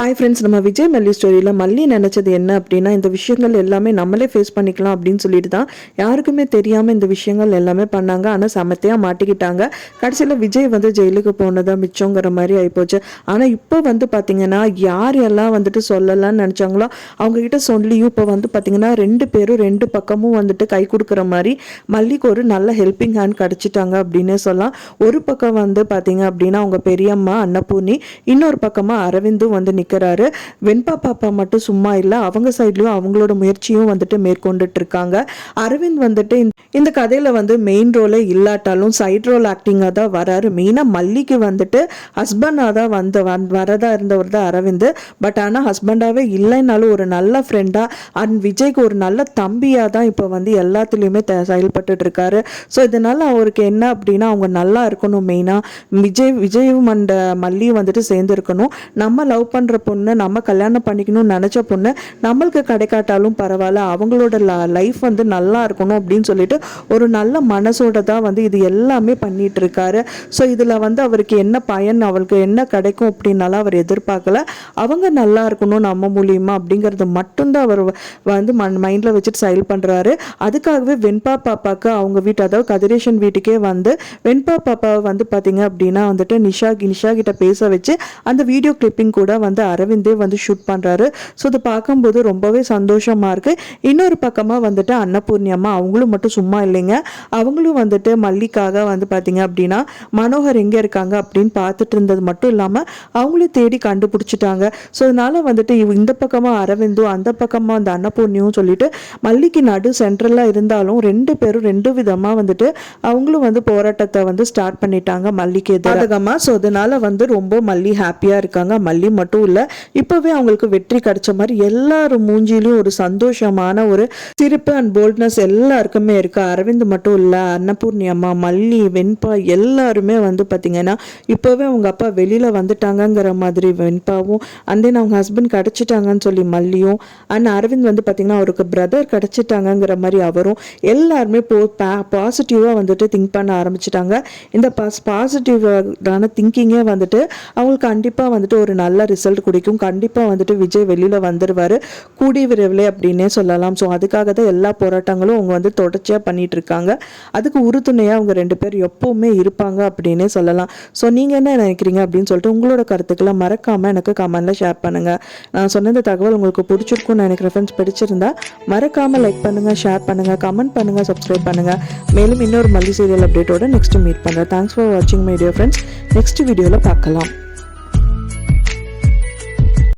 Hi friends, நம்ம விஜய் மல்லி ஸ்டோரியில் மல்லி நினச்சது என்ன அப்படின்னா, இந்த விஷயங்கள் எல்லாமே நம்மளே ஃபேஸ் பண்ணிக்கலாம் அப்படின்னு சொல்லிட்டு தான் யாருக்குமே தெரியாமல் இந்த விஷயங்கள் எல்லாமே பண்ணாங்க. ஆனால் செமத்தையாக மாட்டிக்கிட்டாங்க. கடைசியில் விஜய் வந்து ஜெயிலுக்கு போனதாக மிச்சங்கிற மாதிரி ஆகிப்போச்சு. ஆனால் இப்போ வந்து பார்த்திங்கன்னா, யார் எல்லாம் வந்துட்டு சொல்லலாம்னு நினச்சாங்களோ அவங்கக்கிட்ட சொல்லியும் இப்போ வந்து பார்த்திங்கன்னா 2 பேரும் 2 பக்கமும் வந்துட்டு கை கொடுக்குற மாதிரி மல்லிக்கு ஒரு நல்ல ஹெல்பிங் ஹேண்ட் கிடச்சிட்டாங்க அப்படின்னே சொல்லலாம். ஒரு பக்கம் வந்து பார்த்திங்க அப்படின்னா அவங்க பெரியம்மா அன்னபூர்ணி, இன்னொரு பக்கமாக அரவிந்தும் வந்து நிற்கிறாரு. வெண்பா பாப்பா மட்டும் சும்மா இல்லை, அவங்க சைட்லயும் அவங்களோட முயற்சியும் வந்துட்டு மேற்கொண்டுட்டு இருக்காங்க. அரவிந்த் வந்துட்டு இந்த கதையில வந்து மெயின் ரோலே இல்லாட்டாலும் சைட் ரோல் ஆக்டிங்காக தான் வராரு. மெயினாக மல்லிக்கு வந்துட்டு ஹஸ்பண்டாக தான் வரதா இருந்தவர் தான் அரவிந்த். பட் ஆனால் ஹஸ்பண்டாகவே இல்லைனாலும் ஒரு நல்ல ஃப்ரெண்டாக அண்ட் விஜய்க்கு ஒரு நல்ல தம்பியாக தான் இப்போ வந்து எல்லாத்துலேயுமே செயல்பட்டு இருக்காரு. ஸோ இதனால அவருக்கு என்ன அப்படின்னா, அவங்க நல்லா இருக்கணும். மெயினாக விஜயும் அண்ட் மல்லியும் வந்துட்டு சேர்ந்து இருக்கணும். நம்ம லவ் பண்ணுற பொண்ணு, நம்ம கல்யாணம் பண்ணிக்கணும்னு நினச்ச பொண்ணு நம்மளுக்கு கிடைக்காட்டாலும் பரவாயில்ல, அவங்களோட லைஃப் வந்து நல்லா இருக்கணும் அப்படின்னு சொல்லிட்டு ஒரு நல்ல மனசோட தான் வந்து இது எல்லாமே பண்ணிட்டு இருக்காரு. ஸோ இதில் வந்து அவருக்கு என்ன பயன், அவருக்கு என்ன கிடைக்கும் அப்படின்னால அவர் எதிர்பார்க்கல. அவங்க நல்லா இருக்கணும் நம்ம மூலியமா அப்படிங்கிறது மட்டும்தான் அவர் வந்து மைண்டில் வச்சுட்டு செயல் பண்ணுறாரு. அதுக்காகவே வெண்பா பாப்பாவுக்கு அவங்க வீட்டு, அதாவது கதிரேஷன் வீட்டுக்கே வந்து வெண்பா பாப்பாவை வந்து பார்த்தீங்க அப்படின்னா வந்துட்டு நிஷா கிட்ட பேச வச்சு அந்த வீடியோ கிளிப்பிங் கூட வந்து அரவிந்தே வந்து ஷூட் பண்ணுறாரு. ஸோ இதை பார்க்கும்போது ரொம்பவே சந்தோஷமாக இருக்குது. இன்னொரு பக்கமாக வந்துட்டு அன்னபூர்ணி அம்மா அவங்களும் மட்டும் சும்மா இல்லைங்க. அவங்களும் வந்துட்டு மல்லிக்காக வந்து பார்த்தீங்க அப்படின்னா மனோகர் எங்கே இருக்காங்க அப்படின்னு பார்த்துட்டு இருந்தது மட்டும் இல்லாமல் அவங்களும் தேடி கண்டுபிடிச்சிட்டாங்க. ஸோ அதனால வந்துட்டு இந்த பக்கமாக அரவிந்தும் அந்த பக்கமாக அந்த அன்னபூர்ணியும் சொல்லிட்டு மல்லிக்கு நடு சென்ட்ரலாக இருந்தாலும் 2 பேரும் 2 விதமாக வந்துட்டு அவங்களும் வந்து போராட்டத்தை வந்து ஸ்டார்ட் பண்ணிட்டாங்க மல்லிக்கு எதிராகமாக. ஸோ அதனால வந்து ரொம்ப மல்லி ஹாப்பியாக இருக்காங்க. மல்லி மட்டும் இல்லை, இப்போவே அவங்களுக்கு வெற்றி கிடைச்ச மாதிரி எல்லாரும் மூஞ்சிலையும் ஒரு சந்தோஷமான ஒரு சிரிப்பு அண்ட் போல்ட்னஸ் எல்லாருக்குமே இருக்கு. அரவிந்த் மட்டும் இல்லை, அன்னபூர்ணி அம்மா, மல்லி, வெண்பா எல்லாருமே வந்து பார்த்தீங்கன்னா இப்போவே அவங்க அப்பா வெளியில் வந்துட்டாங்கங்கிற மாதிரி வெண்பாவும், அண்ட் தென் அவங்க ஹஸ்பண்ட் கிடச்சிட்டாங்கன்னு சொல்லி மல்லியும், அண்ட் அரவிந்த் வந்து பார்த்தீங்கன்னா அவருக்கு பிரதர் கிடச்சிட்டாங்கங்கிற மாதிரி அவரும் எல்லாருமே பாசிட்டிவாக வந்துட்டு திங்க் பண்ண ஆரம்பிச்சிட்டாங்க. இந்த பாசிட்டிவான திங்கிங்கே வந்துட்டு அவங்களுக்கு கண்டிப்பாக வந்துட்டு ஒரு நல்ல ரிசல்ட் குடிக்கும். கண்டிப்பாக வந்துட்டு விஜய் வெளியில் வந்துடுவார் கூடிய விரைவில் அப்படின்னே சொல்லலாம். ஸோ அதுக்காக தான் எல்லா போராட்டங்களும் அவங்க வந்து தொடர்ச்சியாக பண்ணிட்டு இருக்காங்க. அதுக்கு உறுதுணையாக அவங்க 2 பேர் எப்போவுமே இருப்பாங்க அப்படின்னே சொல்லலாம். ஸோ நீங்கள் என்ன நினைக்கிறீங்க அப்படின்னு சொல்லிட்டு உங்களோட கருத்துக்களை மறக்காமல் எனக்கு கமெண்ட்டில் ஷேர் பண்ணுங்கள். நான் சொன்ன இந்த தகவல் உங்களுக்கு பிடிச்சிருக்கும்னு நினைக்கிறேன். ஃப்ரெண்ட்ஸ், பிடிச்சிருந்தா மறக்காமல் லைக் பண்ணுங்கள், ஷேர் பண்ணுங்கள், கமெண்ட் பண்ணுங்கள், சப்ஸ்கிரைப் பண்ணுங்கள். மேலும் இன்னொரு மல்லி சீரியல் அப்டேட்டோட நெக்ஸ்ட் மீட் பண்ணுறேன். தேங்க்ஸ் ஃபார் வாட்சிங் மை டியர் ஃப்ரெண்ட்ஸ். நெக்ஸ்ட் வீடியோவில் பார்க்கலாம்.